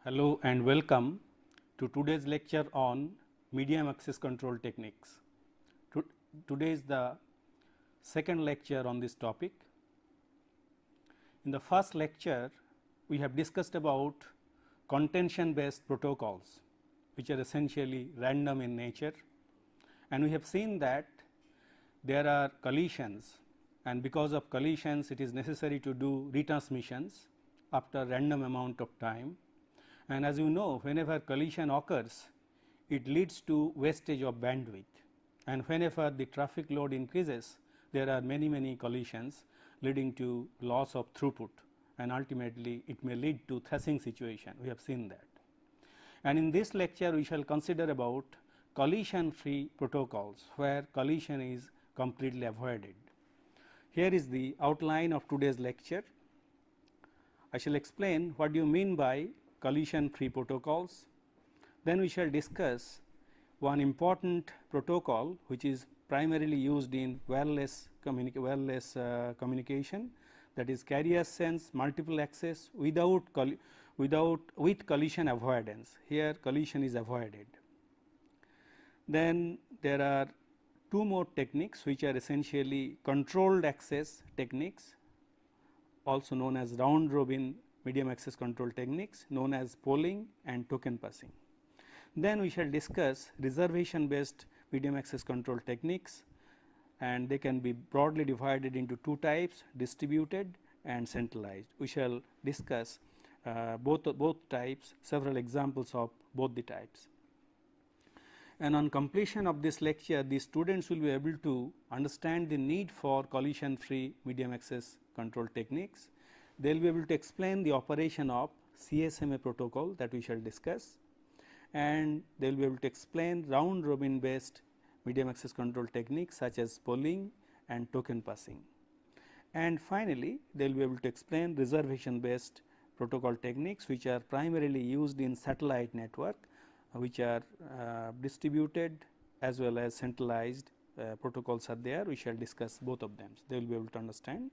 Hello and welcome to today's lecture on medium access control techniques. Today is the second lecture on this topic. In the first lecture, we have discussed about contention based protocols, which are essentially random in nature, and we have seen that there are collisions, and because of collisions it is necessary to do retransmissions after random amount of time. And as you know, whenever collision occurs, it leads to wastage of bandwidth, and whenever the traffic load increases, there are many collisions leading to loss of throughput, and ultimately it may lead to thrashing situation. We have seen that. And in this lecture, we shall consider about collision free protocols, where collision is completely avoided. Here is the outline of today's lecture. I shall explain what do you mean by collision free protocols. Then we shall discuss one important protocol which is primarily used in wireless communication, that is carrier sense multiple access with collision avoidance. Here collision is avoided. Then there are two more techniques which are essentially controlled access techniques, also known as round robin medium access control techniques, known as polling and token passing. Then we shall discuss reservation based medium access control techniques, and they can be broadly divided into two types, distributed and centralized. We shall discuss both types, several examples of both the types. And on completion of this lecture, the students will be able to understand the need for collision free medium access control techniques. They will be able to explain the operation of CSMA protocol that we shall discuss, and they will be able to explain round robin based medium access control techniques such as polling and token passing. And finally, they will be able to explain reservation based protocol techniques which are primarily used in satellite network, which are distributed as well as centralized protocols are there. We shall discuss both of them. They will be able to understand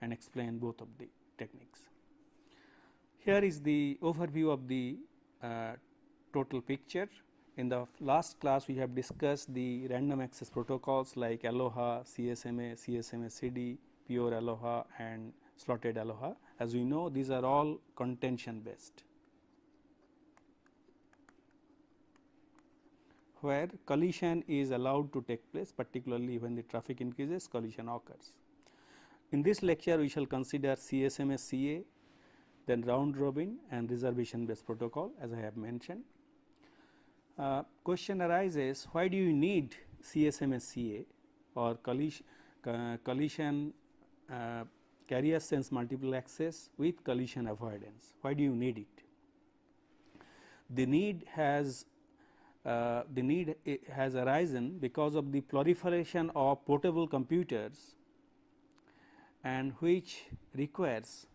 and explain both of the techniques. Here is the overview of the total picture. In the last class, we have discussed the random access protocols like Aloha, CSMA, CSMA CD, pure Aloha and slotted Aloha. As we know, these are all contention based, where collision is allowed to take place, particularly when the traffic increases, collision occurs. In this lecture, we shall consider CSMA CA, then round robin and reservation based protocol, as I have mentioned. Question arises, why do you need CSMA CA or collision carrier sense multiple access with collision avoidance? Why do you need it? The need has arisen because of the proliferation of portable computers, and which requires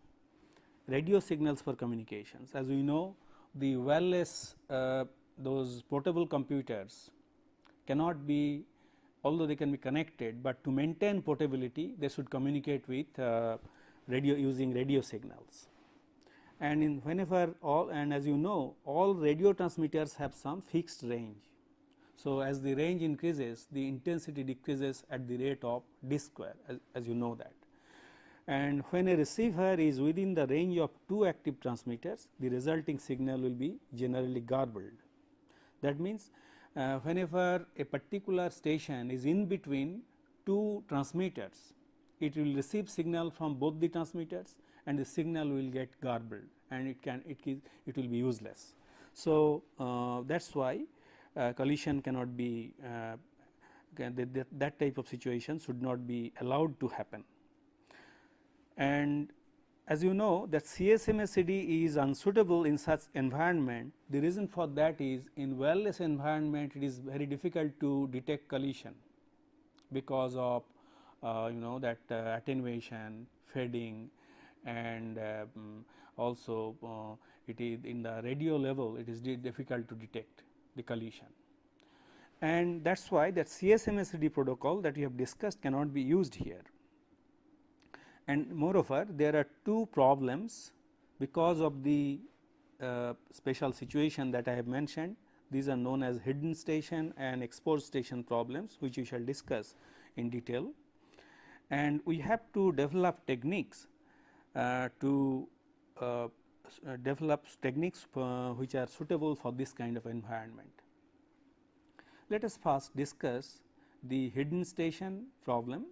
radio signals for communications. As we know, the wireless those portable computers cannot be, although they can be connected, but to maintain portability they should communicate with using radio signals. And as you know, all radio transmitters have some fixed range. So, as the range increases, the intensity decreases at the rate of d square, as you know that. And when a receiver is within the range of two active transmitters, the resulting signal will be generally garbled. That means, whenever a particular station is in between two transmitters, it will receive signal from both the transmitters, and the signal will get garbled, and it will be useless. So, that is why collision cannot be that type of situation should not be allowed to happen. And as you know that CSMA CD is unsuitable in such environment. The reason for that is in wireless environment it is very difficult to detect collision because of that attenuation, fading, and also it is in the radio level it is difficult to detect the collision. And that is why that CSMA CD protocol that we have discussed cannot be used here. And moreover, there are two problems because of the special situation that I have mentioned. These are known as hidden station and exposed station problems, which we shall discuss in detail. And we have to develop techniques which are suitable for this kind of environment. Let us first discuss the hidden station problem,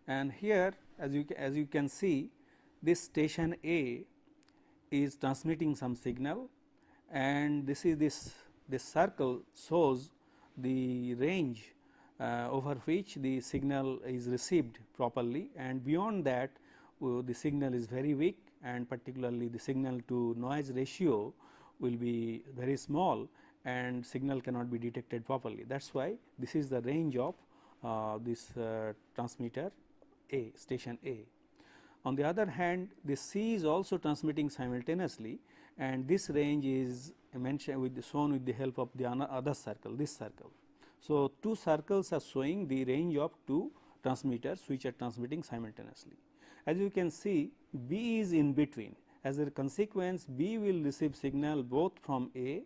and here as you can see, this station A is transmitting some signal, and this circle shows the range over which the signal is received properly, and beyond that the signal is very weak, and particularly the signal to noise ratio will be very small and signal cannot be detected properly. That is why this is the range of this transmitter A, station A. On the other hand, this C is also transmitting simultaneously, and this range is mentioned shown with the help of the other circle, this circle. So, two circles are showing the range of two transmitters which are transmitting simultaneously. As you can see, B is in between. As a consequence, B will receive signal both from A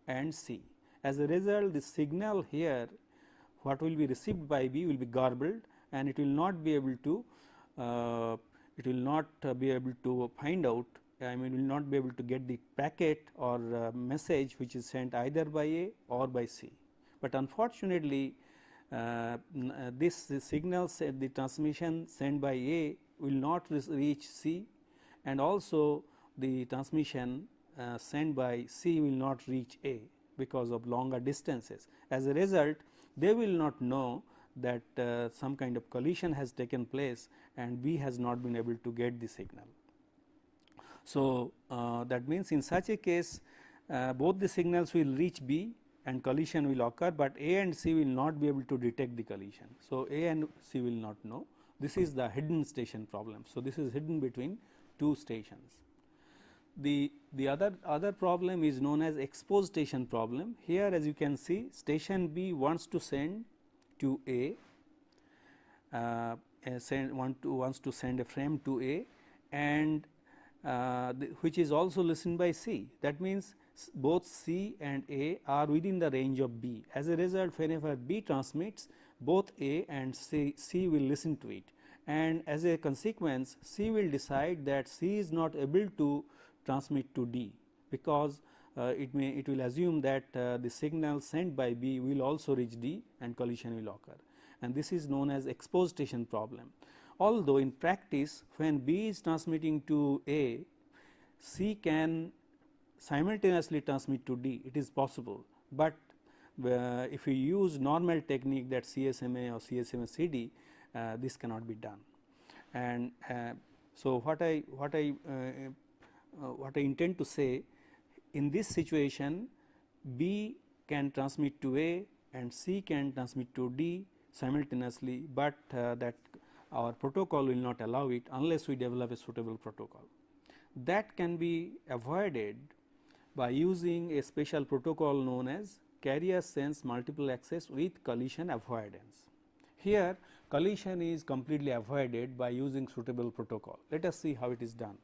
and C. As a result, the signal here what will be received by B will be garbled, and it will not be able to find out, I mean will not be able to get the packet or message which is sent either by A or by C. But unfortunately, this signal the transmission sent by A will not reach C, and also the transmission sent by C will not reach A because of longer distances. As a result, they will not know that some kind of collision has taken place and B has not been able to get the signal. So, that means in such a case both the signals will reach B and collision will occur, but A and C will not be able to detect the collision. So, A and C will not know. This is the hidden station problem. So, this is hidden between two stations. The other problem is known as exposed station problem. Here as you can see, station B wants to send to A, wants to send a frame to A, and which is also listened by C. That means both C and A are within the range of B. As a result, whenever B transmits, both A and C will listen to it, and as a consequence C will decide that C is not able to transmit to D, because it will assume that the signal sent by B will also reach D and collision will occur, and this is known as exposed station problem. Although in practice, when B is transmitting to A, C can simultaneously transmit to D, it is possible, but if we use normal technique that CSMA or CSMA CD, this cannot be done. And so what I intend to say, in this situation B can transmit to A and C can transmit to D simultaneously, but that our protocol will not allow it unless we develop a suitable protocol. That can be avoided by using a special protocol known as carrier sense multiple access with collision avoidance. Here collision is completely avoided by using suitable protocol. Let us see how it is done.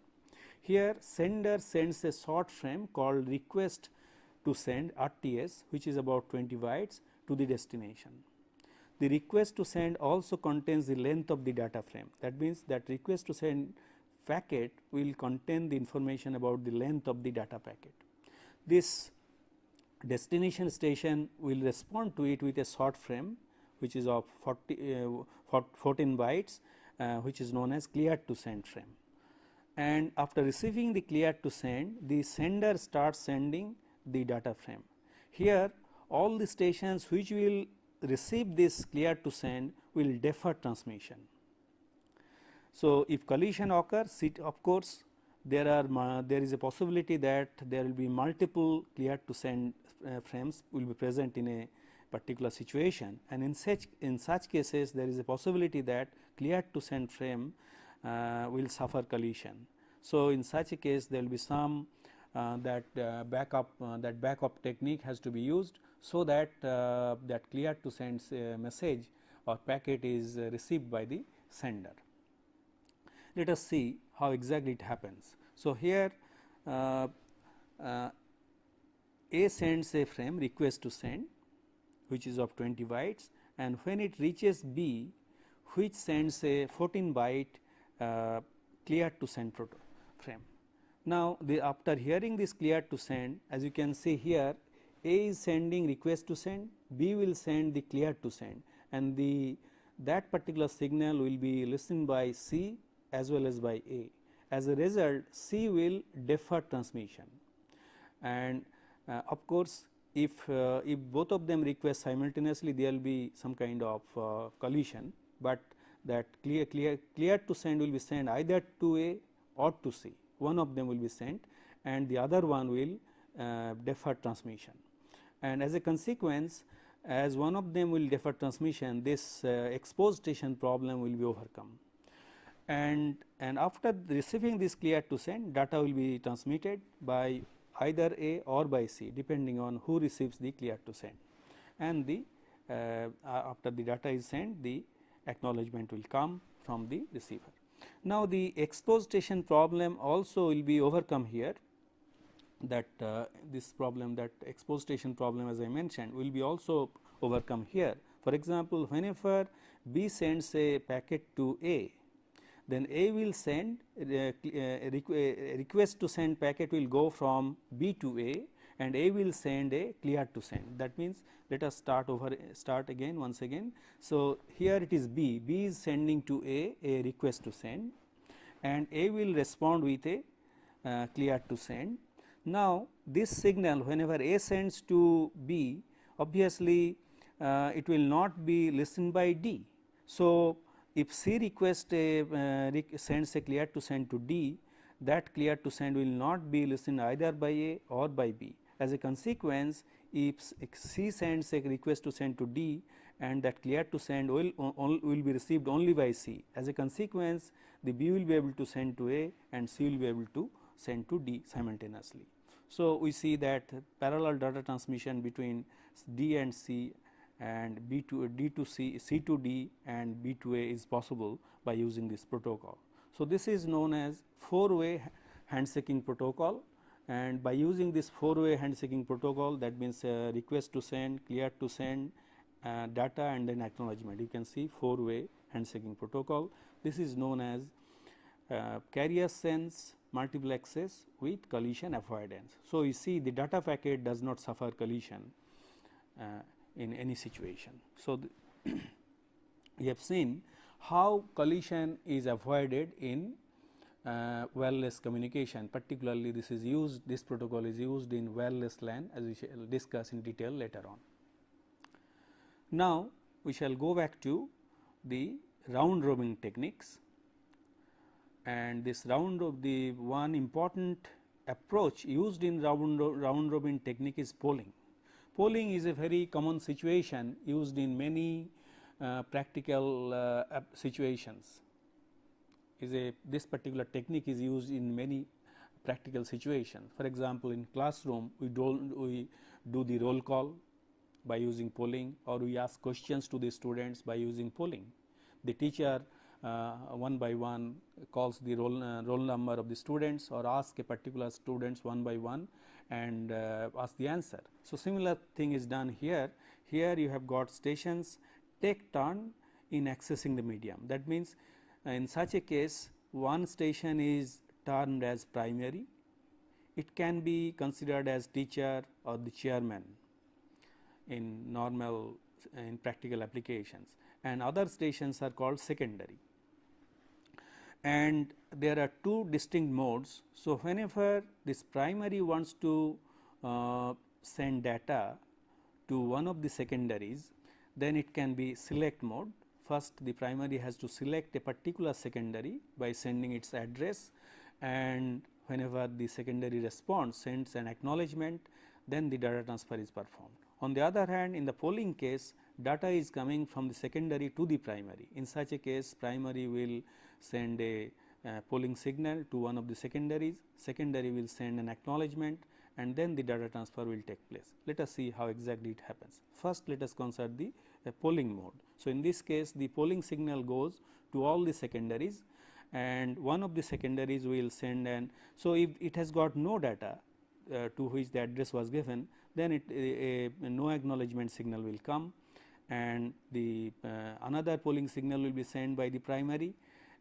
Here sender sends a short frame called request to send RTS, which is about 20 bytes, to the destination. The request to send also contains the length of the data frame. That means that request to send packet will contain the information about the length of the data packet. This destination station will respond to it with a short frame which is of 14 bytes, which is known as cleared to send frame. And after receiving the cleared to send, the sender starts sending the data frame. Here all the stations which will receive this cleared to send will defer transmission. So, if collision occurs, of course, there is a possibility that there will be multiple cleared to send frames will be present in a particular situation, and in such cases there is a possibility that cleared to send frame will suffer collision. So, in such a case there will be some backup technique has to be used, so that that cleared to send message or packet is received by the sender. Let us see how exactly it happens. So, here A sends a frame request to send, which is of 20 bytes, and when it reaches B, which sends a 14 byte cleared to send frame. Now, after hearing this cleared to send, as you can see here, A is sending request to send, B will send the cleared to send, and that particular signal will be listened by C as well as by A. As a result, C will defer transmission, and of course, if both of them request simultaneously, there will be some kind of collision, but that cleared to send will be sent either to A or to C. One of them will be sent and the other one will defer transmission, and as a consequence, as one of them will defer transmission, this exposed station problem will be overcome. And after receiving this cleared to send, data will be transmitted by either A or by C, depending on who receives the cleared to send, and after the data is sent, the acknowledgement will come from the receiver. Now, the exposed station problem also will be overcome here, that this problem, that exposed station problem, as I mentioned, will be also overcome here. For example, whenever B sends a packet to A, then A will send a request to send packet will go from B to A, and A will send a cleared to send. That means, let us start again once again. So, here it is B is sending to A request to send, and A will respond with a cleared to send. Now, this signal, whenever A sends to B, obviously it will not be listened by D. So, if C request sends a cleared to send to D, that cleared to send will not be listened either by A or by B. As a consequence, if C sends a request to send to D, and that cleared to send will be received only by C. As a consequence, the B will be able to send to A and C will be able to send to D simultaneously. So, we see that parallel data transmission between D and C and D to C, C to D and B to A is possible by using this protocol. So, this is known as 4-way handshaking protocol, and by using this 4-way handshaking protocol, that means request to send, cleared to send, data and then acknowledgement. You can see 4-way handshaking protocol. This is known as carrier sense multiple access with collision avoidance. So, you see the data packet does not suffer collision in any situation. So, we have seen how collision is avoided in wireless communication, particularly this protocol is used in wireless LAN, as we shall discuss in detail later on. Now, we shall go back to the round robin techniques, and this the one important approach used in round robin technique is polling. Polling is a very common situation used in many practical situations. This particular technique is used in many practical situations. For example, in classroom we do the roll call by using polling, or we ask questions to the students by using polling. The teacher one by one calls the roll number of the students, or ask a particular students one by one and ask the answer. So, similar thing is done here. Here you have got stations take turn in accessing the medium. That means, in such a case, one station is termed as primary. It can be considered as teacher or the chairman in practical applications, and other stations are called secondary. and there are two distinct modes. So, whenever this primary wants to send data to one of the secondaries, then it can be select mode. First, the primary has to select a particular secondary by sending its address, and whenever the secondary response sends an acknowledgement, then the data transfer is performed. On the other hand, in the polling case, data is coming from the secondary to the primary. In such a case, primary will send a polling signal to one of the secondaries, secondary will send an acknowledgement, and then the data transfer will take place. Let us see how exactly it happens. First, let us consider the polling mode. So, in this case, the polling signal goes to all the secondaries, and one of the secondaries will send an. So, if it has got no data to which the address was given, then no acknowledgement signal will come, and the another polling signal will be sent by the primary,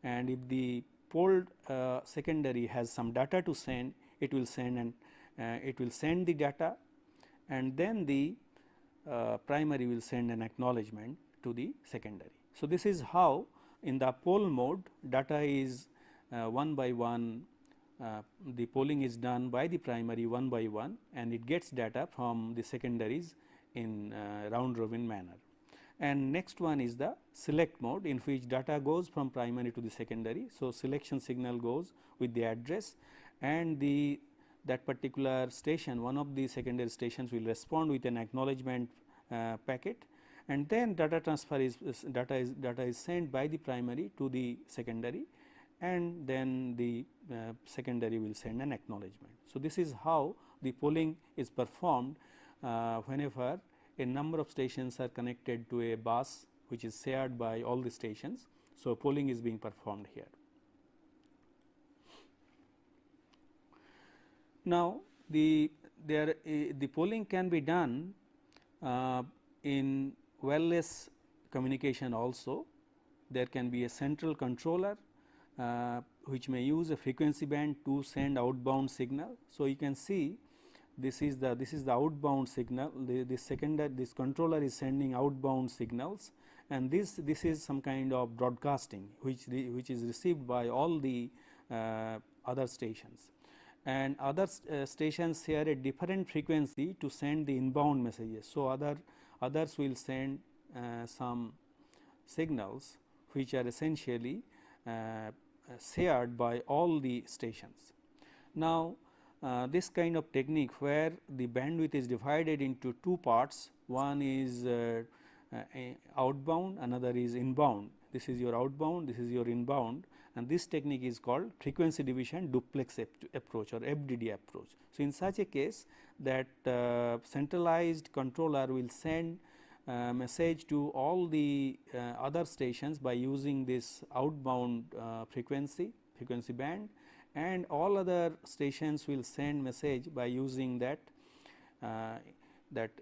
and if the polled secondary has some data to send, it will send the data, and then the primary will send an acknowledgement to the secondary. So, this is how in the poll mode data is one by one, the polling is done by the primary one by one, and it gets data from the secondaries in round robin manner. And next one is the select mode, in which data goes from primary to the secondary. So, selection signal goes with the address, and that particular station, one of the secondary stations will respond with an acknowledgement packet, and then data transfer data is sent by the primary to the secondary, and then the secondary will send an acknowledgement. So, this is how the polling is performed whenever a number of stations are connected to a bus which is shared by all the stations. So, polling is being performed here. Now, the polling can be done in wireless communication also. There can be a central controller which may use a frequency band to send outbound signal. So, you can see this is the outbound signal. This controller is sending outbound signals, and this is some kind of broadcasting which is received by all the other stations, and other stations share a different frequency to send the inbound messages. So, others will send some signals which are essentially shared by all the stations. Now, this kind of technique where the bandwidth is divided into two parts, one is outbound, another is inbound. This is your outbound, this is your inbound, and this technique is called frequency division duplex approach or FDD approach. So, in such a case, that centralized controller will send message to all the other stations by using this outbound frequency band, and all other stations will send message by using that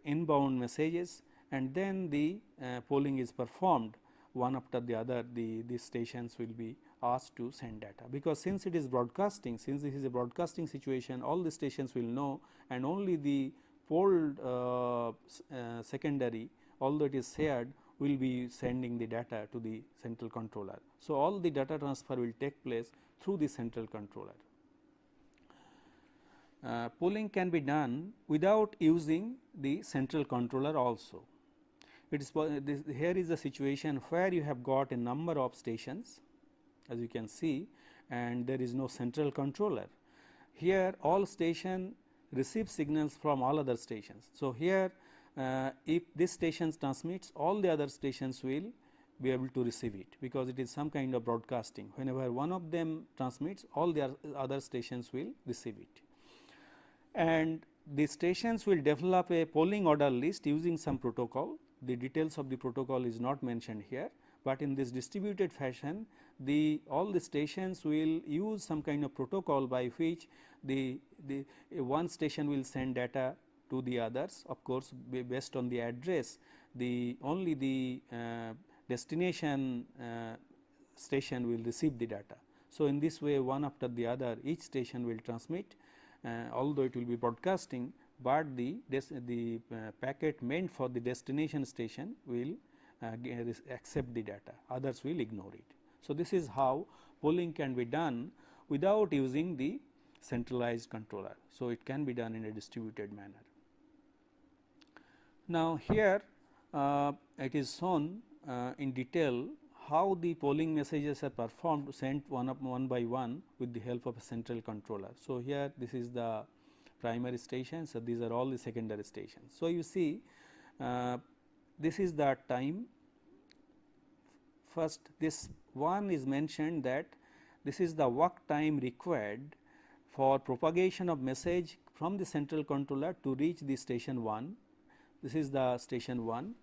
inbound messages, and then the polling is performed one after the other. These stations will be asked to send data, because since it is broadcasting, since this is a broadcasting situation, all the stations will know, and only the polled secondary, although it is shared, will be sending the data to the central controller. So, all the data transfer will take place through the central controller. Polling can be done without using the central controller also. It is here is the situation where you have got a number of stations, as you can see, and there is no central controller. Here all station receive signals from all other stations. So, here if this station transmits, all the other stations will be able to receive it, because it is some kind of broadcasting. Whenever one of them transmits, all the other stations will receive it, and the stations will develop a polling order list using some protocol. The details of the protocol is not mentioned here, but in this distributed fashion, all the stations will use some kind of protocol by which the one station will send data to the others. Of course, based on the address, only the destination station will receive the data. So, in this way, one after the other, each station will transmit, although it will be broadcasting, but the packet meant for the destination station will accept the data, others will ignore it. So, this is how polling can be done without using the centralized controller. So, it can be done in a distributed manner. Now, here it is shown in detail how the polling messages are performed, sent one by one with the help of a central controller. So, here this is the primary station. So, these are all the secondary stations. So, you see this is the time. First, this one is mentioned that this is the walk time required for propagation of message from the central controller to reach the station 1. This is the station 1.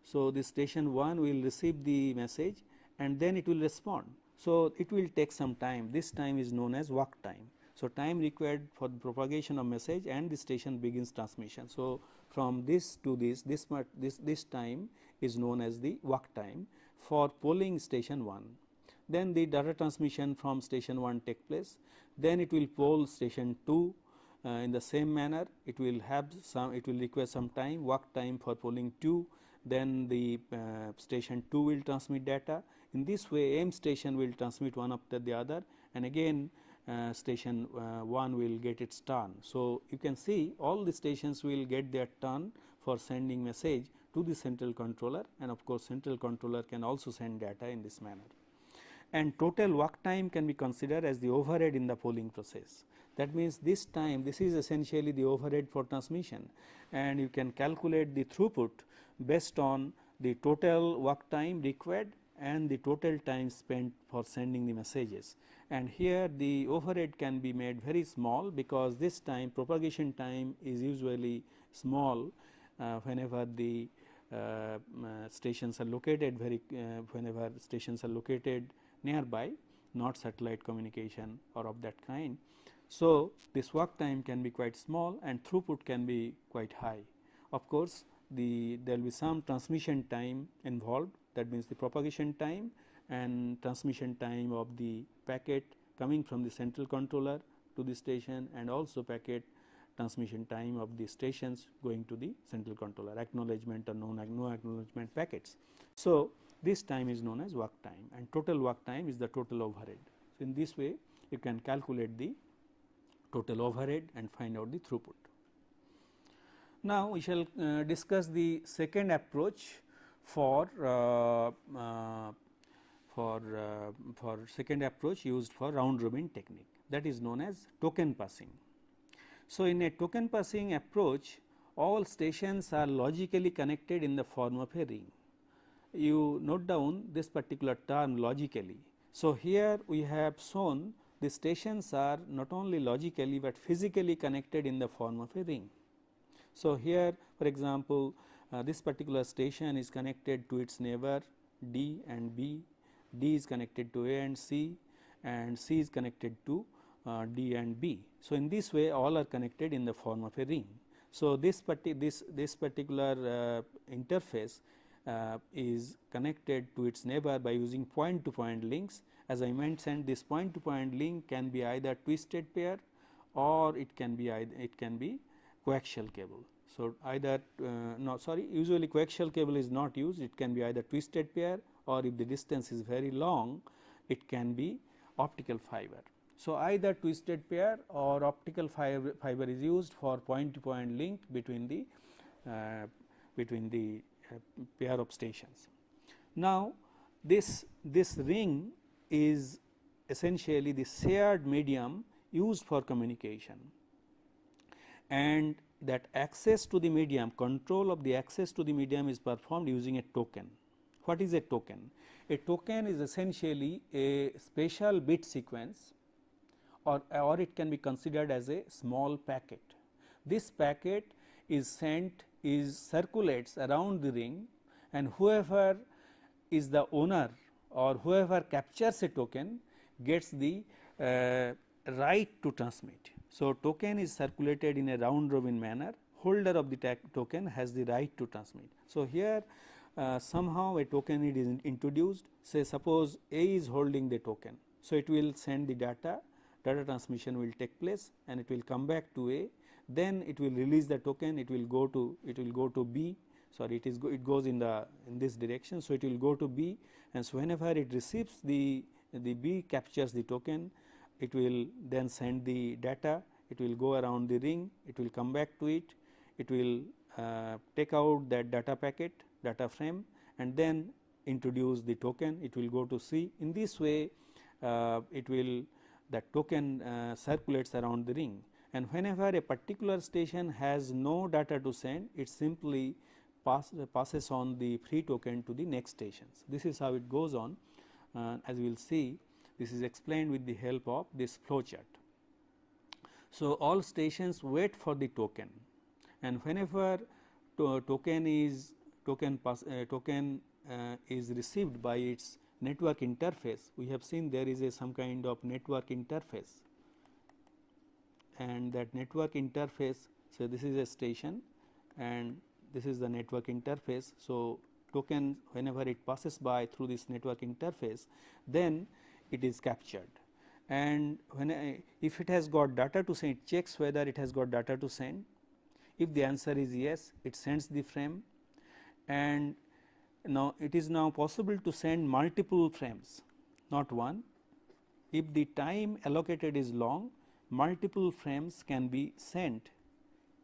So, the station 1 will receive the message and then it will respond. So, it will take some time. This time is known as walk time. So, time required for the propagation of message and the station begins transmission. So, from this to this time is known as the walk time for polling station 1. Then the data transmission from station 1 take place. Then it will poll station 2 in the same manner. It will require some time, walk time for polling 2. Then the station 2 will transmit data. In this way, M station will transmit one after the other, and again station 1 will get its turn. So, you can see all the stations will get their turn for sending message to the central controller, and of course, central controller can also send data in this manner. And total walk time can be considered as the overhead in the polling process. That means, this time, this is essentially the overhead for transmission, and you can calculate the throughput based on the total walk time required and the total time spent for sending the messages. And here the overhead can be made very small, because this time propagation time is usually small whenever the stations are located whenever stations are located nearby, not satellite communication or of that kind. So, this walk time can be quite small and throughput can be quite high. Of course, there will be some transmission time involved, that means the propagation time and transmission time of the packet coming from the central controller to the station, and also packet transmission time of the stations going to the central controller, acknowledgement or no acknowledgement packets. So, this time is known as walk time, and total walk time is the total overhead. So, in this way you can calculate the total overhead and find out the throughput. Now, we shall discuss the second approach for second approach used for round robin technique, that is known as token passing. So, in a token passing approach, all stations are logically connected in the form of a ring. You note down this particular term logically. So, here we have shown the stations are not only logically, but physically connected in the form of a ring. So, here for example, this particular station is connected to its neighbor D and B, D is connected to A and C is connected to D and B. So, in this way all are connected in the form of a ring. So, this particular interface is connected to its neighbor by using point to point links. As I mentioned, this point to point link can be either twisted pair or it can be coaxial cable. So, either usually coaxial cable is not used, it can be either twisted pair, or if the distance is very long, it can be optical fiber. So, either twisted pair or optical fiber is used for point to point link between the pair of stations. Now, this ring is essentially the shared medium used for communication, and that access to the medium, control of the access to the medium is performed using a token. What is a token? A token is essentially a special bit sequence, or it can be considered as a small packet. This packet is circulates around the ring, and whoever is the owner or whoever captures a token gets the right to transmit. So, token is circulated in a round robin manner, holder of the token has the right to transmit. So, here somehow a token is introduced, say suppose A is holding the token. So, it will send the data transmission will take place and it will come back to A, then it will release the token, it will go to B. sorry, it goes in this direction. So, it will go to B, and so whenever it receives the B captures the token, it will then send the data, it will go around the ring, it will come back to it, it will take out that data packet, data frame, and then introduce the token, it will go to C. In this way, it will, that token circulates around the ring, and whenever a particular station has no data to send, it simply passes on the free token to the next stations. This is how it goes on. As we will see, this is explained with the help of this flow chart. So, all stations wait for the token, and whenever token is received by its network interface, we have seen there is some kind of network interface, and that network interface, so this is a station and this is the network interface. So, token whenever it passes by through this network interface, then it is captured, and if it has got data to send, it checks whether it has got data to send. If the answer is yes, it sends the frame, and now it is now possible to send multiple frames, not one. If the time allocated is long, multiple frames can be sent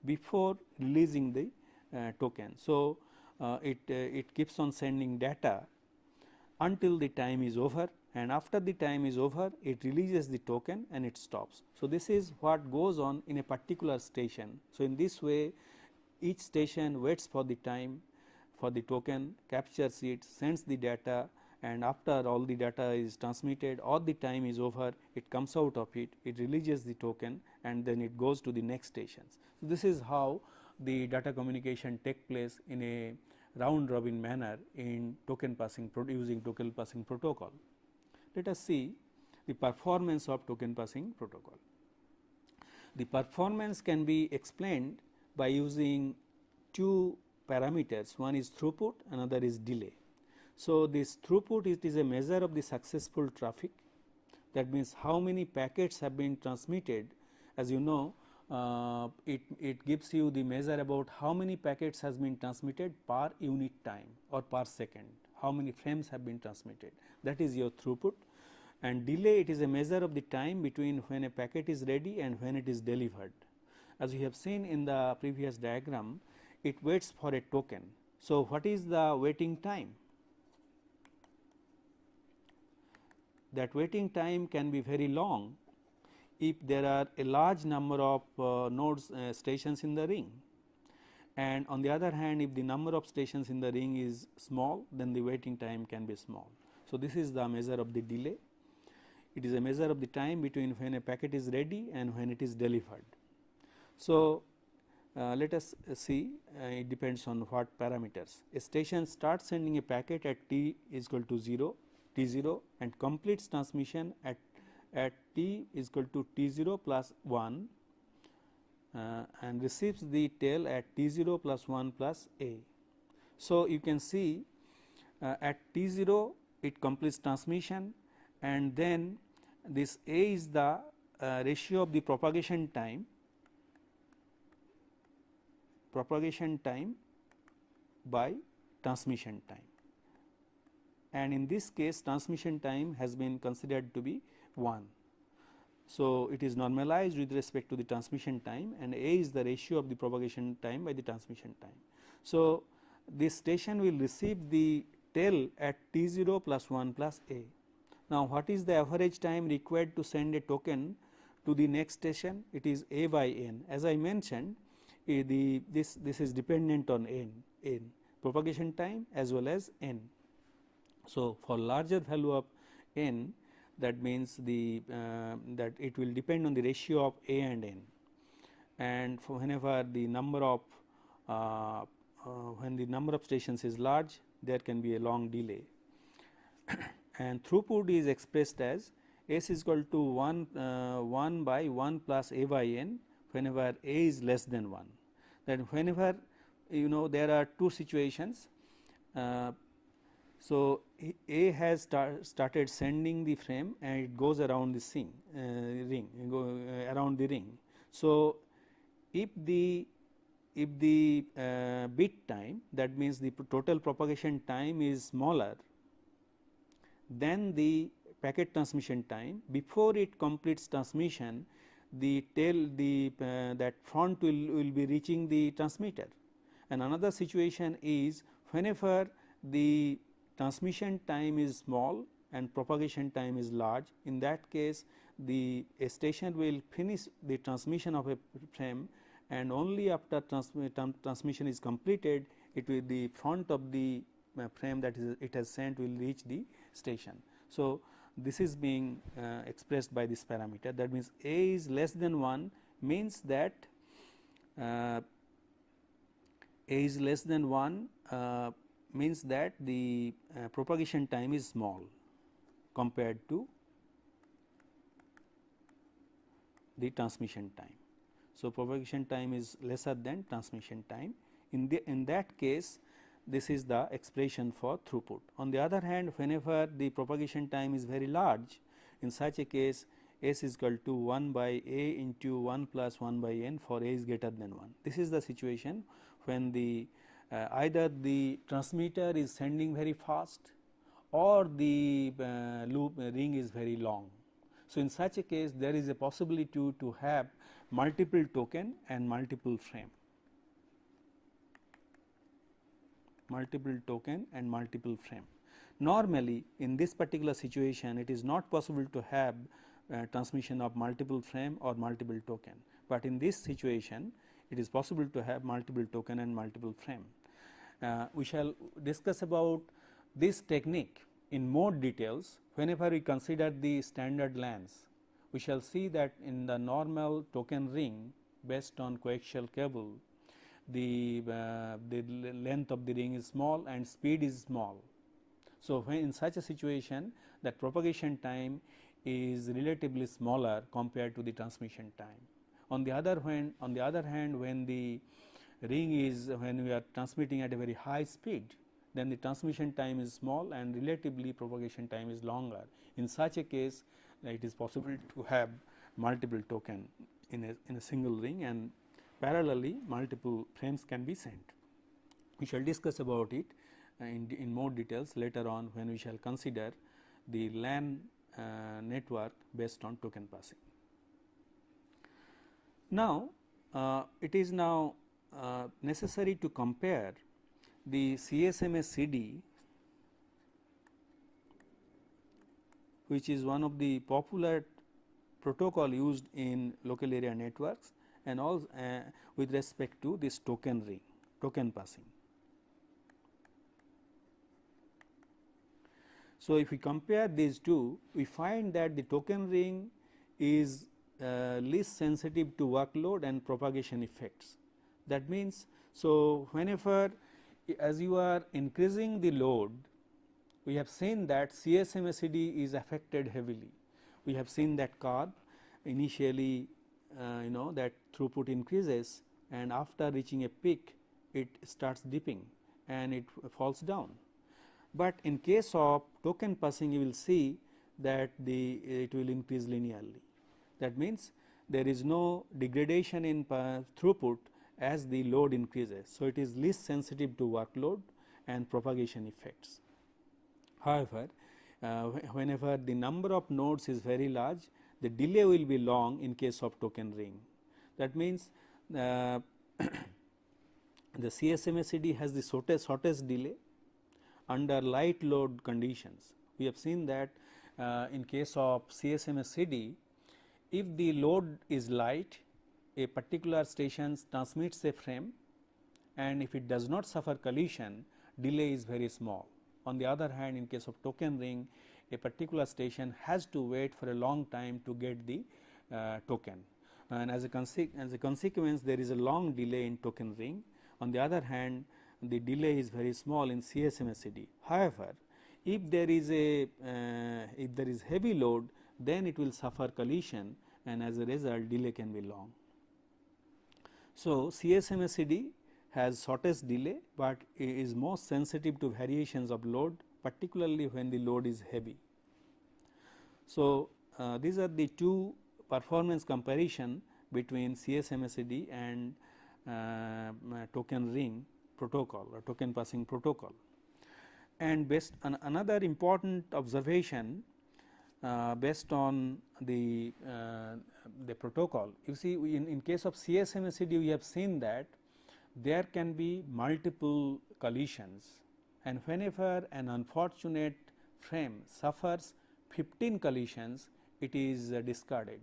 before releasing the token. So, it keeps on sending data until the time is over, and after the time is over, it releases the token and it stops. So, this is what goes on in a particular station. So, in this way, each station waits for the time for the token, captures it, sends the data, and after all the data is transmitted or the time is over, it comes out of it, it releases the token, and then it goes to the next stations. So, this is how the data communication take place in a round robin manner in token passing using token passing protocol. Let us see the performance of token passing protocol. The performance can be explained by using two parameters, one is throughput, another is delay. So, this throughput, it is a measure of the successful traffic, that means how many packets have been transmitted. As you know, it gives you the measure about how many packets has been transmitted per unit time or per second, how many frames have been transmitted, that is your throughput. And delay, it is a measure of the time between when a packet is ready and when it is delivered. As we have seen in the previous diagram, it waits for a token. So, what is the waiting time? That waiting time can be very long if there are a large number of nodes stations in the ring, and on the other hand, if the number of stations in the ring is small, then the waiting time can be small. So, this is the measure of the delay. It is a measure of the time between when a packet is ready and when it is delivered. So, let us see, it depends on what parameters. A station starts sending a packet at t is equal to 0, t0, and completes transmission at t is equal to t0 plus 1 and receives the tail at t0 plus 1 plus a. So, you can see at t0 it completes transmission, and then this a is the ratio of the propagation time by transmission time, and in this case transmission time has been considered to be 1. So, it is normalized with respect to the transmission time, and a is the ratio of the propagation time by the transmission time. So, this station will receive the tail at t0 plus 1 plus a. Now, what is the average time required to send a token to the next station? It is a by n. As I mentioned, this is dependent on n propagation time as well as n. So, for larger value of n, that means that it will depend on the ratio of a and n, and for whenever the number of when the number of stations is large, there can be a long delay. And throughput is expressed as s is equal to 1 by 1 plus a by n whenever a is less than 1. Then whenever there are two situations. So, a has started sending the frame and it goes around the around the ring. So, if the bit time, that means the total propagation time is smaller than the packet transmission time, before it completes transmission, the tail that front will be reaching the transmitter. And another situation is whenever the transmission time is small and propagation time is large, in that case a station will finish the transmission of a frame, and only after transmission is completed, it will the front of the frame that is it has sent will reach the station. So, this is being expressed by this parameter, that means A is less than 1 means that A is less than 1 means that the propagation time is small compared to the transmission time. So, propagation time is lesser than transmission time. In that case, this is the expression for throughput. On the other hand, whenever the propagation time is very large, in such a case S is equal to 1 by A into 1 plus 1 by n for A is greater than 1. This is the situation when the either the transmitter is sending very fast or the loop ring is very long. So, in such a case there is a possibility to have multiple token and multiple frame. Normally, in this particular situation, it is not possible to have transmission of multiple frame or multiple token, but in this situation it is possible to have multiple token and multiple frame. We shall discuss about this technique in more details whenever we consider the standard lengths. We shall see that in the normal token ring based on coaxial cable, the length of the ring is small and speed is small. So, when in such a situation, that propagation time is relatively smaller compared to the transmission time. On the other hand, when the ring is, when we are transmitting at a very high speed, then the transmission time is small and relatively propagation time is longer. In such a case, it is possible to have multiple token in a single ring, and parallelly multiple frames can be sent. We shall discuss about it in more details later on when we shall consider the LAN network based on token passing. Now, it is now necessary to compare the CSMA CD, which is one of the popular protocol used in local area networks, and also with respect to this token ring, token passing. So, if we compare these two, we find that the token ring is least sensitive to workload and propagation effects. That means, so whenever as you are increasing the load, we have seen that CSMA CD is affected heavily. We have seen that curve initially, that throughput increases, and after reaching a peak it starts dipping and it falls down. But in case of token passing, you will see that it will increase linearly. That means, there is no degradation in throughput as the load increases. So, it is least sensitive to workload and propagation effects. However, whenever the number of nodes is very large, the delay will be long in case of token ring. That means, the CSMA CD has the shortest delay under light load conditions. We have seen that in case of CSMA CD, if the load is light, a particular station transmits a frame, and if it does not suffer collision, delay is very small. On the other hand, in case of token ring, a particular station has to wait for a long time to get the token, and as a consequence there is a long delay in token ring. On the other hand, the delay is very small in CSMA CD. However, if there is heavy load, then it will suffer collision, and as a result delay can be long. So, CSMA CD has shortest delay, but is most sensitive to variations of load, particularly when the load is heavy. So, these are the two performance comparison between CSMA CD and token ring protocol or token passing protocol. And based on another important observation based on the protocol, you see in case of CSMACD we have seen that there can be multiple collisions, and whenever an unfortunate frame suffers 15 collisions, it is discarded.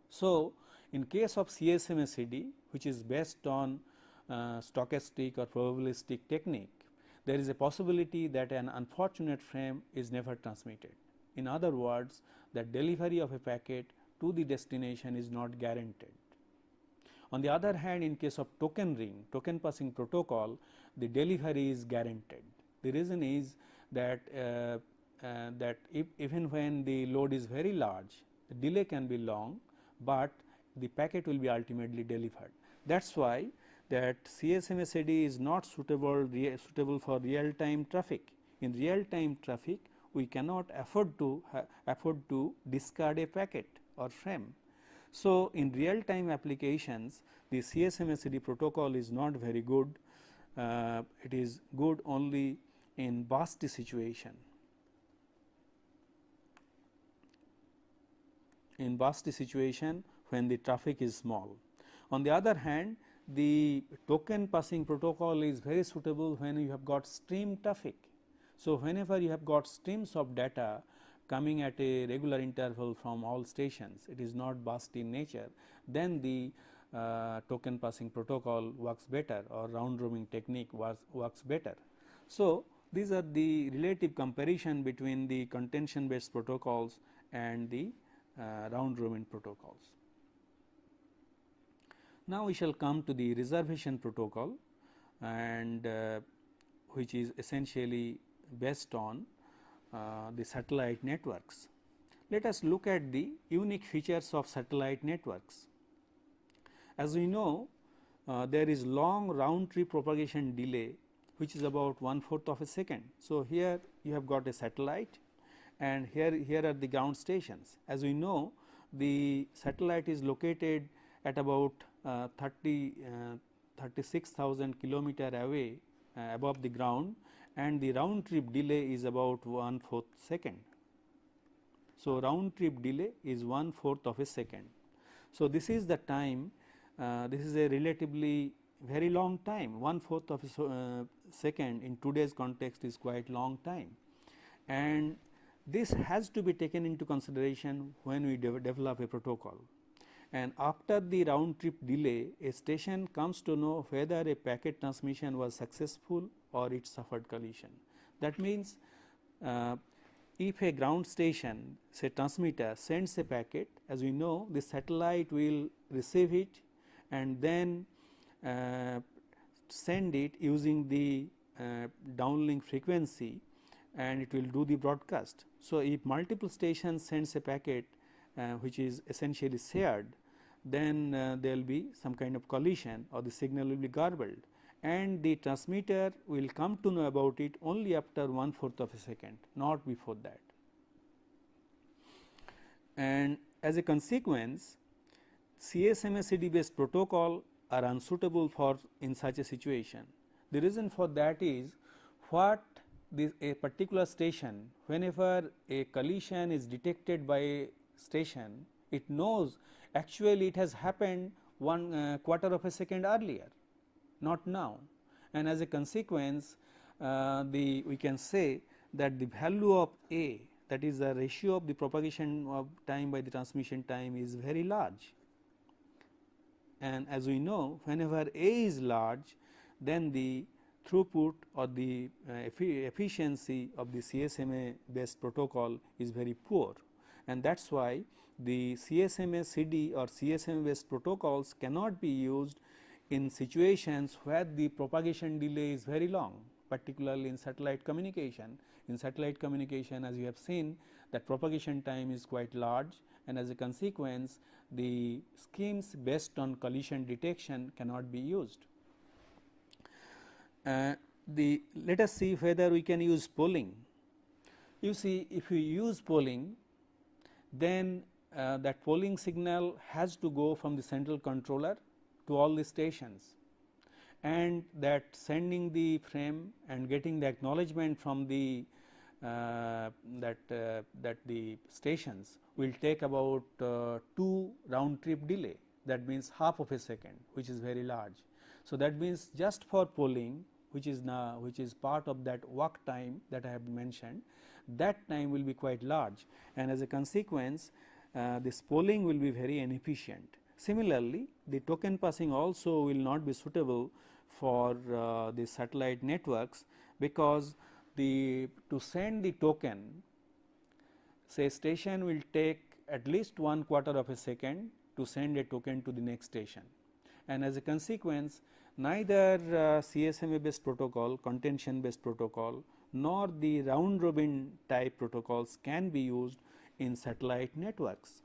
So, in case of CSMACD, which is based on stochastic or probabilistic technique, there is a possibility that an unfortunate frame is never transmitted. In other words, the delivery of a packet to the destination is not guaranteed. On the other hand, in case of token ring, token passing protocol, the delivery is guaranteed. The reason is that even when the load is very large, the delay can be long, but the packet will be ultimately delivered. That is why that CSMACD is not suitable for real time traffic. In real time traffic, we cannot afford to discard a packet or frame. So, in real time applications, the CSMACD protocol is not very good. It is good only in burst situation. In burst situation when the traffic is small. On the other hand, the token passing protocol is very suitable when you have got stream traffic. So, whenever you have got streams of data coming at a regular interval from all stations, it is not burst in nature, then the token passing protocol works better, or round robin technique works better. So, these are the relative comparison between the contention based protocols and the round robin protocols. Now, we shall come to the reservation protocol, and which is essentially based on the satellite networks. Let us look at the unique features of satellite networks. As we know, there is long round trip propagation delay, which is about 1/4 of a second. So, here you have got a satellite, and here are the ground stations. As we know, the satellite is located at about 36,000 kilometer away above the ground, and the round trip delay is about 1/4 second. So, round trip delay is 1/4 of a second. So, this is the time, this is a relatively very long time. 1/4 of a second in today's context is quite long time, and this has to be taken into consideration when we develop a protocol. And after the round trip delay, a station comes to know whether a packet transmission was successful or it suffered collision. That means, if a ground station, say transmitter, sends a packet, as we know, the satellite will receive it and then send it using the downlink frequency, and it will do the broadcast. So, if multiple stations sends a packet which is essentially shared, then there will be some kind of collision, or the signal will be garbled, and the transmitter will come to know about it only after 1/4 of a second, not before that. And as a consequence, CSMACD based protocol are unsuitable for in such a situation. The reason for that is, what a particular station, whenever a collision is detected by a station, it knows actually it has happened 1/4 of a second earlier, not now, and as a consequence we can say that the value of A, that is the ratio of the propagation of time by the transmission time, is very large. And as we know, whenever A is large, then the throughput or the efficiency of the CSMA based protocol is very poor, and that is why the CSMA-CD or CSMA based protocols cannot be used in situations where the propagation delay is very long, particularly in satellite communication. In satellite communication, as you have seen, that propagation time is quite large, and as a consequence the schemes based on collision detection cannot be used. Let us see whether we can use polling. You see, if we use polling, then that polling signal has to go from the central controller to all the stations, and that sending the frame and getting the acknowledgement from the that the stations will take about 2 round trip delay, that means half of a second, which is very large. So, that means just for polling, which is part of that walk time that I have mentioned, that time will be quite large, and as a consequence this polling will be very inefficient. Similarly, the token passing also will not be suitable for the satellite networks, because to send the token, say station will take at least 1/4 of a second to send a token to the next station, and as a consequence neither CSMA based protocol, contention based protocol, nor the round robin type protocols can be used in satellite networks.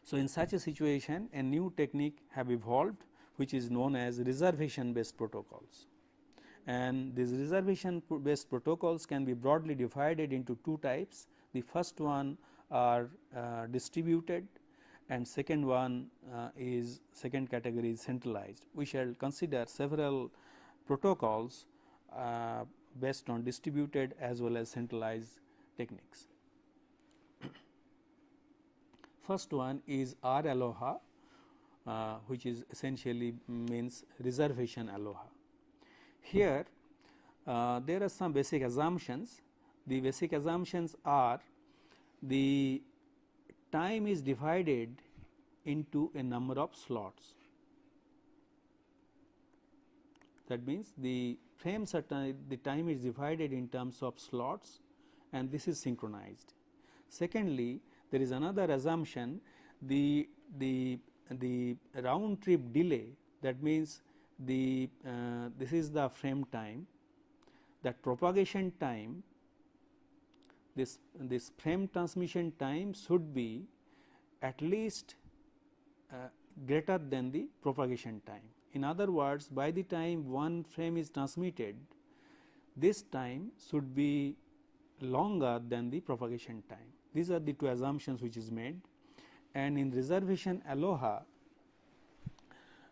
So, in such a situation a new technique have evolved, which is known as reservation based protocols, and these reservation based protocols can be broadly divided into two types. The first one are distributed, and second one is second category is centralized. We shall consider several protocols based on distributed as well as centralized techniques. First one is R aloha, which is essentially means reservation aloha. Here there are some basic assumptions. The basic assumptions are the time is divided into a number of slots. That means the frames are the time is divided in terms of slots, and this is synchronized. Secondly, there is another assumption, the round trip delay, that means the this is the frame time, that propagation time, this frame transmission time should be at least greater than the propagation time. In other words, by the time one frame is transmitted, this time should be longer than the propagation time. These are the two assumptions which is made, and in reservation aloha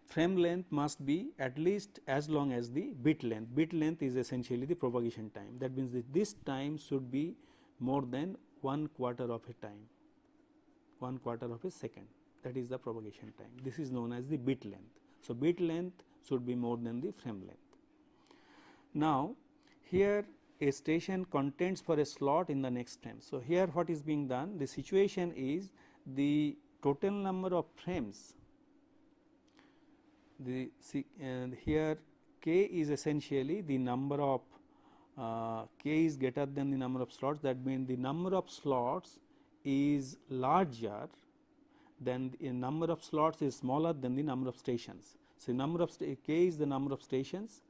frame length must be at least as long as the bit length. Bit length is essentially the propagation time. That means that this time should be more than 1/4 of a time, 1/4 of a second, that is the propagation time. This is known as the bit length. So, bit length should be more than the frame length. Now, here a station contends for a slot in the next frame. So, here what is being done, the situation is the total number of frames, here k is essentially the number of k is greater than the number of slots, that means the number of slots is larger than the number of slots is smaller than the number of stations. So, number of k is the number of stations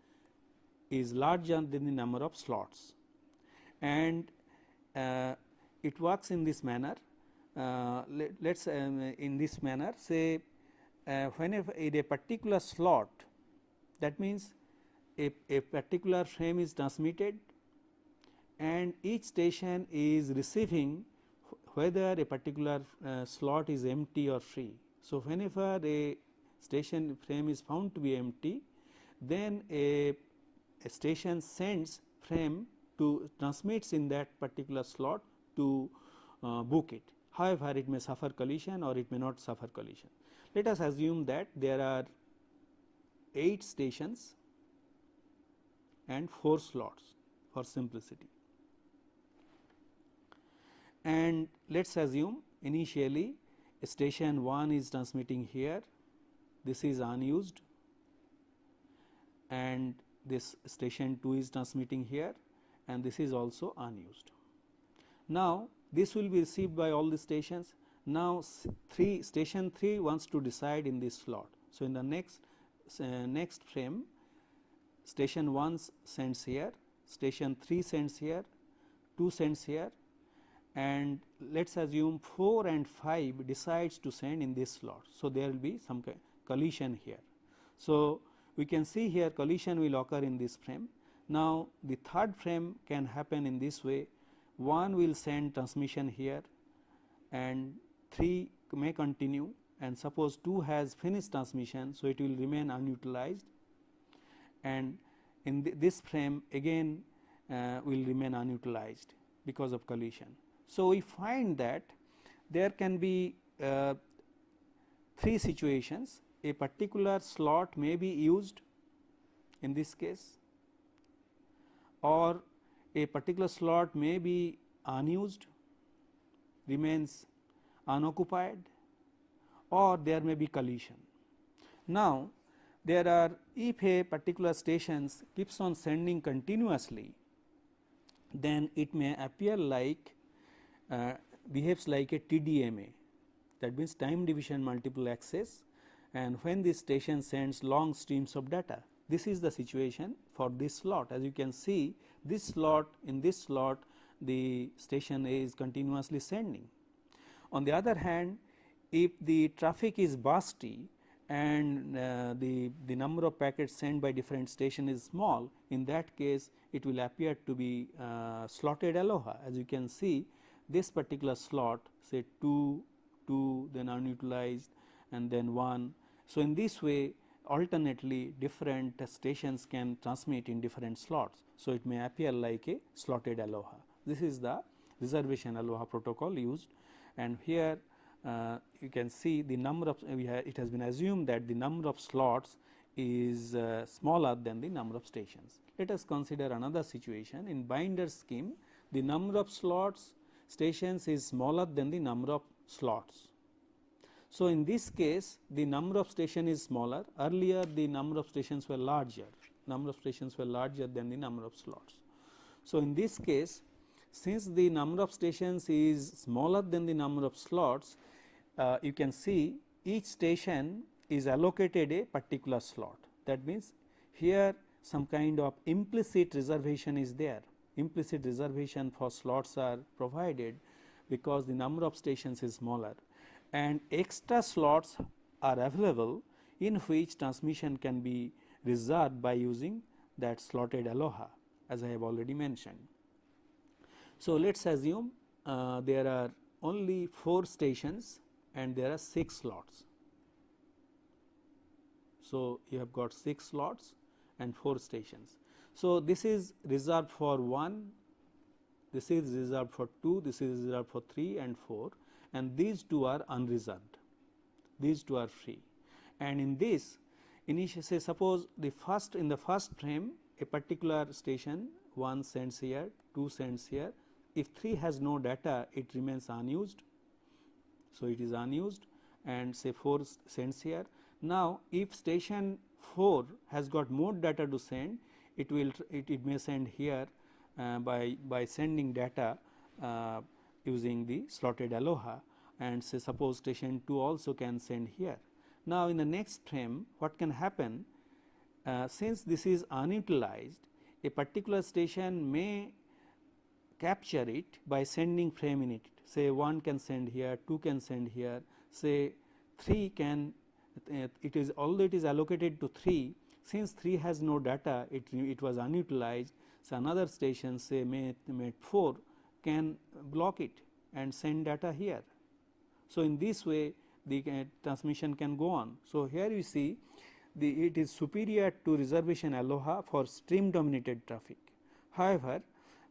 is larger than the number of slots, and it works in this manner. Let us in this manner say whenever in a particular slot, that means a particular frame is transmitted and each station is receiving whether a particular slot is empty or free. So, whenever a station frame is found to be empty, then a station sends frame to transmits in that particular slot to book it. However, it may suffer collision or it may not suffer collision. Let us assume that there are 8 stations and 4 slots for simplicity, and let us assume initially station 1 is transmitting here, this is unused, and this station 2 is transmitting here, and this is also unused. Now, this will be received by all the stations. Now, station 3 wants to decide in this slot. So, in the next frame, station 1 sends here, station 3 sends here, 2 sends here, and let us assume 4 and 5 decides to send in this slot. So, there will be some collision here. So, we can see here collision will occur in this frame. Now, the third frame can happen in this way, 1 will send transmission here and 3 may continue, and suppose 2 has finished transmission. So, it will remain unutilized and in this frame again will remain unutilized because of collision. So, we find that there can be three situations. A particular slot may be used in this case, or a particular slot may be unused, remains unoccupied, or there may be collision. Now, there are, if a particular stations keeps on sending continuously, then it may appear like behaves like a TDMA, that means time division multiple access, and when this station sends long streams of data. This is the situation for this slot. As you can see, this slot, in this slot the station A is continuously sending. On the other hand, if the traffic is bursty and the number of packets sent by different station is small, in that case it will appear to be slotted aloha. As you can see, this particular slot, say 2, then unutilized, and then 1. So, in this way alternately different stations can transmit in different slots. So, it may appear like a slotted aloha. This is the reservation aloha protocol used, and here you can see the number of it has been assumed that the number of slots is smaller than the number of stations. Let us consider another situation. In binder scheme, the number of slots stations is smaller than the number of slots. So, in this case the number of station is smaller. Earlier the number of stations were larger, than the number of slots. So, in this case, since the number of stations is smaller than the number of slots, you can see each station is allocated a particular slot. That means, here some kind of implicit reservation is there. Implicit reservation for slots are provided because the number of stations is smaller, and extra slots are available in which transmission can be reserved by using that slotted aloha, as I have already mentioned. So, let us assume there are only 4 stations and there are 6 slots. So, you have got 6 slots and 4 stations. So, this is reserved for 1, this is reserved for 2, this is reserved for 3 and 4, and these 2 are unreserved, these 2 are free. And in this initially, say suppose the first, in the first frame a particular station 1 sends here, 2 sends here. If 3 has no data, it remains unused. So, it is unused, and say 4 sends here. Now, if station 4 has got more data to send, it will it may send here by sending data using the slotted aloha, and say suppose station 2 also can send here. Now, in the next frame what can happen, since this is unutilized, a particular station may capture it by sending frame in it. Say 1 can send here, 2 can send here, say 3 can, it is, although it is allocated to 3, since 3 has no data, it was unutilized. So, another station say mate 4 can block it and send data here. So, in this way the transmission can go on. So, here you see it is superior to reservation aloha for stream dominated traffic. However,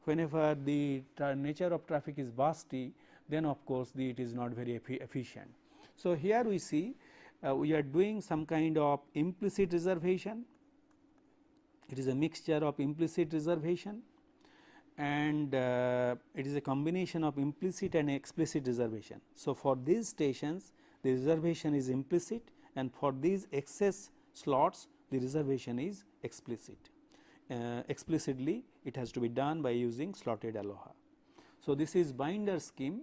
whenever the nature of traffic is bursty, then of course, it is not very efficient. So, here we see we are doing some kind of implicit reservation. It is a mixture of implicit reservation, and it is a combination of implicit and explicit reservation. So, for these stations the reservation is implicit, and for these excess slots the reservation is explicit. Explicitly it has to be done by using slotted aloha. So, this is binder scheme,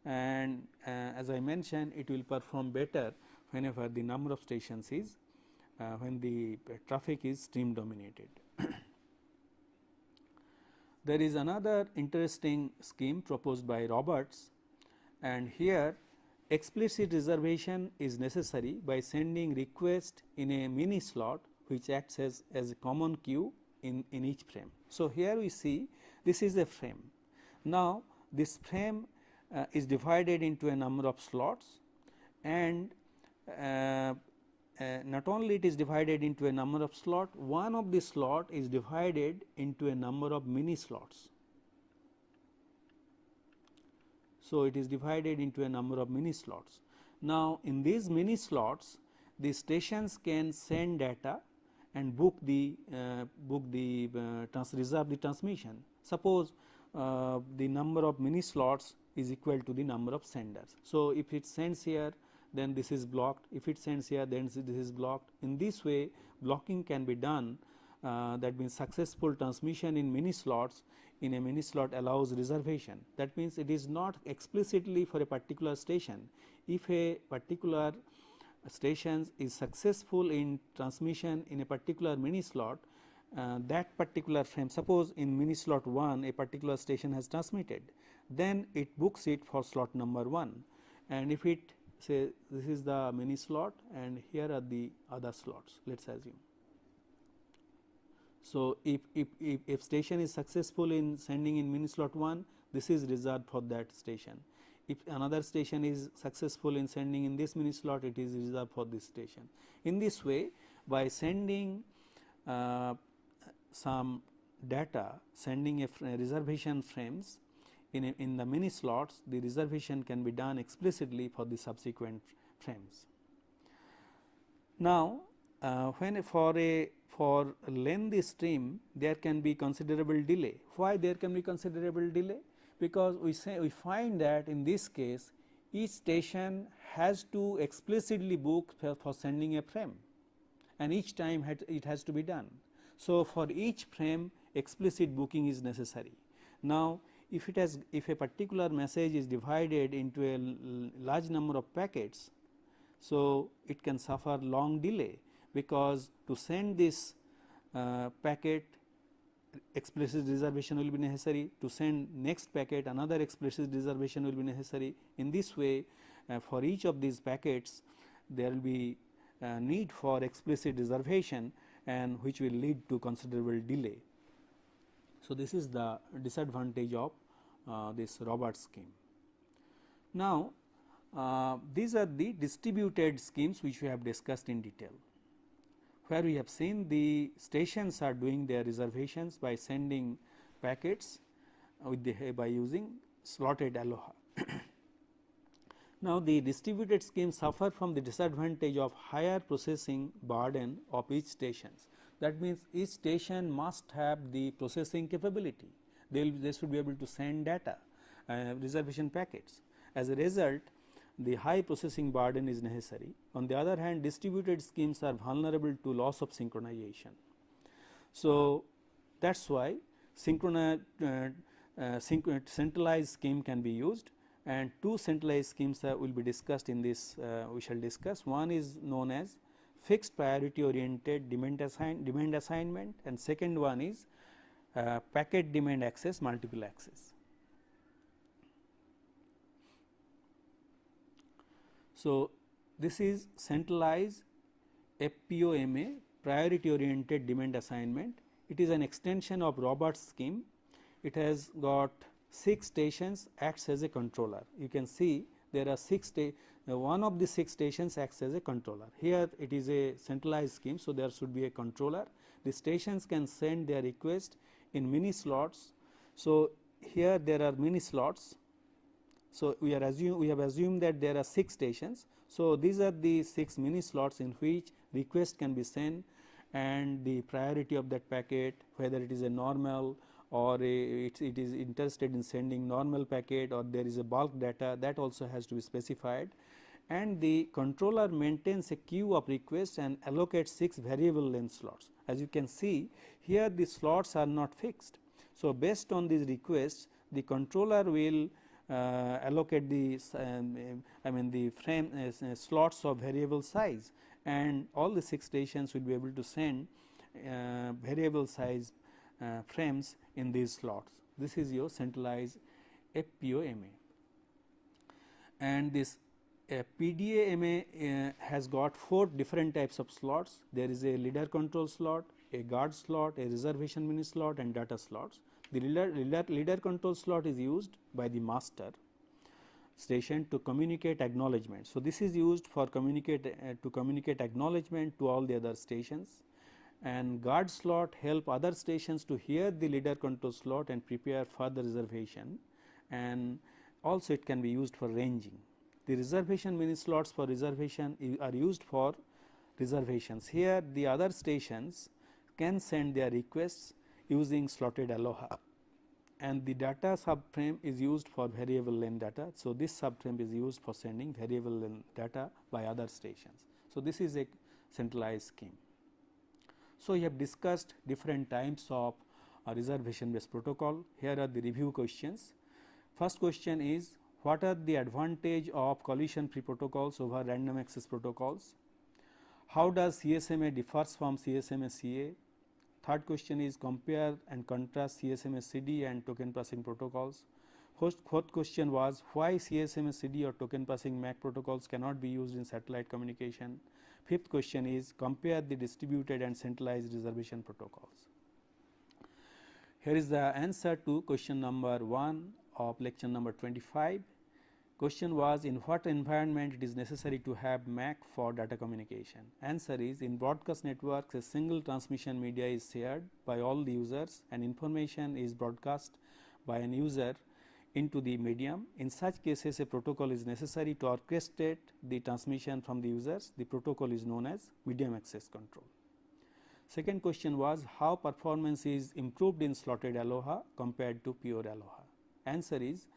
and as I mentioned, it will perform better whenever the number of stations is when the traffic is stream dominated. There is another interesting scheme proposed by Roberts, and here explicit reservation is necessary by sending request in a mini slot which acts as a common queue in each frame. So, here we see this is a frame. Now, this frame is divided into a number of slots, and not only it is divided into a number of slot, one of the slot is divided into a number of mini slots. So, it is divided into a number of mini slots. Now, in these mini slots, the stations can send data and reserve the transmission. Suppose the number of mini slots is equal to the number of senders. So, if it sends here, then this is blocked. If it sends here, then this is blocked. In this way, blocking can be done. That means successful transmission in mini slots in a mini slot allows reservation. That means it is not explicitly for a particular station. If a particular station is successful in transmission in a particular mini slot, that particular frame, suppose in mini slot 1 a particular station has transmitted, then it books it for slot number 1, and if it say this is the mini slot and here are the other slots, let us assume. So, if station is successful in sending in mini slot 1, this is reserved for that station. If another station is successful in sending in this mini slot, it is reserved for this station. In this way, by sending some data, sending a reservation frames in the mini slots, the reservation can be done explicitly for the subsequent frames. Now, when for lengthy stream there can be considerable delay. Why there can be considerable delay? Because we find that in this case each station has to explicitly book for sending a frame, and each time it has to be done. So, for each frame explicit booking is necessary. Now, if a particular message is divided into a large number of packets, so it can suffer long delay, because to send this packet explicit reservation will be necessary, to send next packet another explicit reservation will be necessary. In this way, for each of these packets there will be need for explicit reservation, and which will lead to considerable delay. So, this is the disadvantage of this Roberts scheme. Now, these are the distributed schemes which we have discussed in detail, where we have seen the stations are doing their reservations by sending packets by using slotted aloha. Now, the distributed schemes suffer from the disadvantage of higher processing burden of each stations. That means, each station must have the processing capability. They should be able to send data, reservation packets. As a result, the high processing burden is necessary. On the other hand, distributed schemes are vulnerable to loss of synchronization. So, that is why centralized scheme can be used, and two centralized schemes will be discussed in this we shall discuss. One is known as fixed priority oriented demand assignment, and second one is packet demand access multiple access. So, this is centralized FPOMA, priority oriented demand assignment. It is an extension of Roberts scheme. It has got 6 stations, acts as a controller. You can see there are 6 one of the 6 stations acts as a controller. Here it is a centralized scheme. So, there should be a controller. The stations can send their request in mini slots. So, here there are mini slots. So, we have assumed that there are 6 stations. So, these are the 6 mini slots in which request can be sent, and the priority of that packet, whether it is a normal or it is interested in sending normal packet, or there is a bulk data, that also has to be specified. And the controller maintains a queue of requests and allocates 6 variable length slots. As you can see here, the slots are not fixed. So, based on these requests, the controller will allocate the the frame slots of variable size, and all the 6 stations will be able to send variable size frames in these slots. This is your centralized FPOMA, and this PDA-MA has got 4 different types of slots. There is a leader control slot, a guard slot, a reservation mini slot, and data slots. The leader control slot is used by the master, station to communicate acknowledgement. So, this is used for communicate acknowledgement to all the other stations, and guard slot help other stations to hear the leader control slot and prepare for the reservation, and also it can be used for ranging. The reservation mini slots for reservation are used for reservations. Here the other stations can send their requests using slotted aloha, and the data subframe is used for variable length data. So, this subframe is used for sending variable length data by other stations. So, this is a centralized scheme. So, we have discussed different types of reservation based protocol. Here are the review questions. First question is, what are the advantage of collision free protocols over random access protocols? How does CSMA differs from CSMA CA? Third question is, compare and contrast CSMA CD and token passing protocols. Fourth question was, why CSMA CD or token passing MAC protocols cannot be used in satellite communication. Fifth question is, compare the distributed and centralized reservation protocols. Here is the answer to question number 1 of lecture number 25. Question was, in what environment it is necessary to have MAC for data communication? Answer is, in broadcast networks a single transmission media is shared by all the users and information is broadcast by an user into the medium. In such cases a protocol is necessary to orchestrate the transmission from the users. The protocol is known as medium access control. Second question was, how performance is improved in slotted aloha compared to pure aloha? Answer is,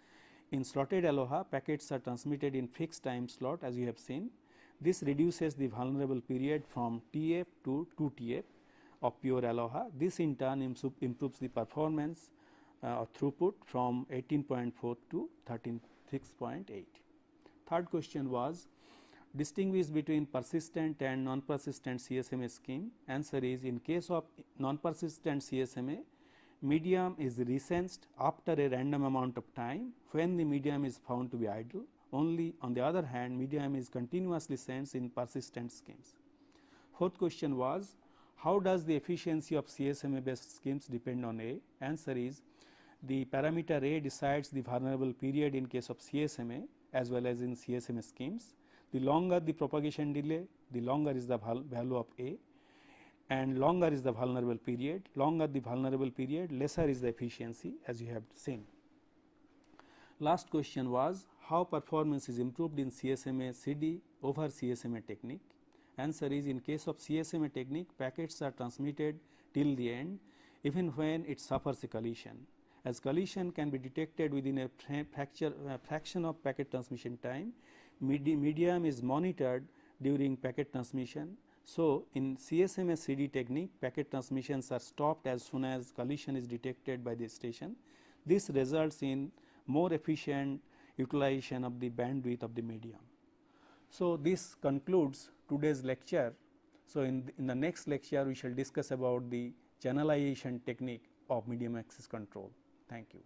in slotted aloha packets are transmitted in fixed time slot as you have seen. This reduces the vulnerable period from TF to 2 TF of pure aloha. This in turn improves the performance or throughput from 18.4 to 36.8. Third question was, distinguish between persistent and non-persistent CSMA scheme. Answer is, in case of non-persistent CSMA, medium is resensed after a random amount of time when the medium is found to be idle. Only on the other hand, medium is continuously sensed in persistent schemes. Fourth question was, how does the efficiency of CSMA based schemes depend on A? Answer is, the parameter A decides the vulnerable period in case of CSMA as well as in CSMA schemes. The longer the propagation delay, the longer is the value of A, and longer is the vulnerable period. Longer the vulnerable period, lesser is the efficiency, as you have seen. Last question was, how performance is improved in CSMA CD over CSMA technique? Answer is, in case of CSMA technique, packets are transmitted till the end even when it suffers a collision. As collision can be detected within a fraction of packet transmission time, medium is monitored during packet transmission. So, in CSMA CD technique, packet transmissions are stopped as soon as collision is detected by the station. This results in more efficient utilization of the bandwidth of the medium. So, this concludes today's lecture. So, in the next lecture we shall discuss about the channelization technique of medium access control. Thank you.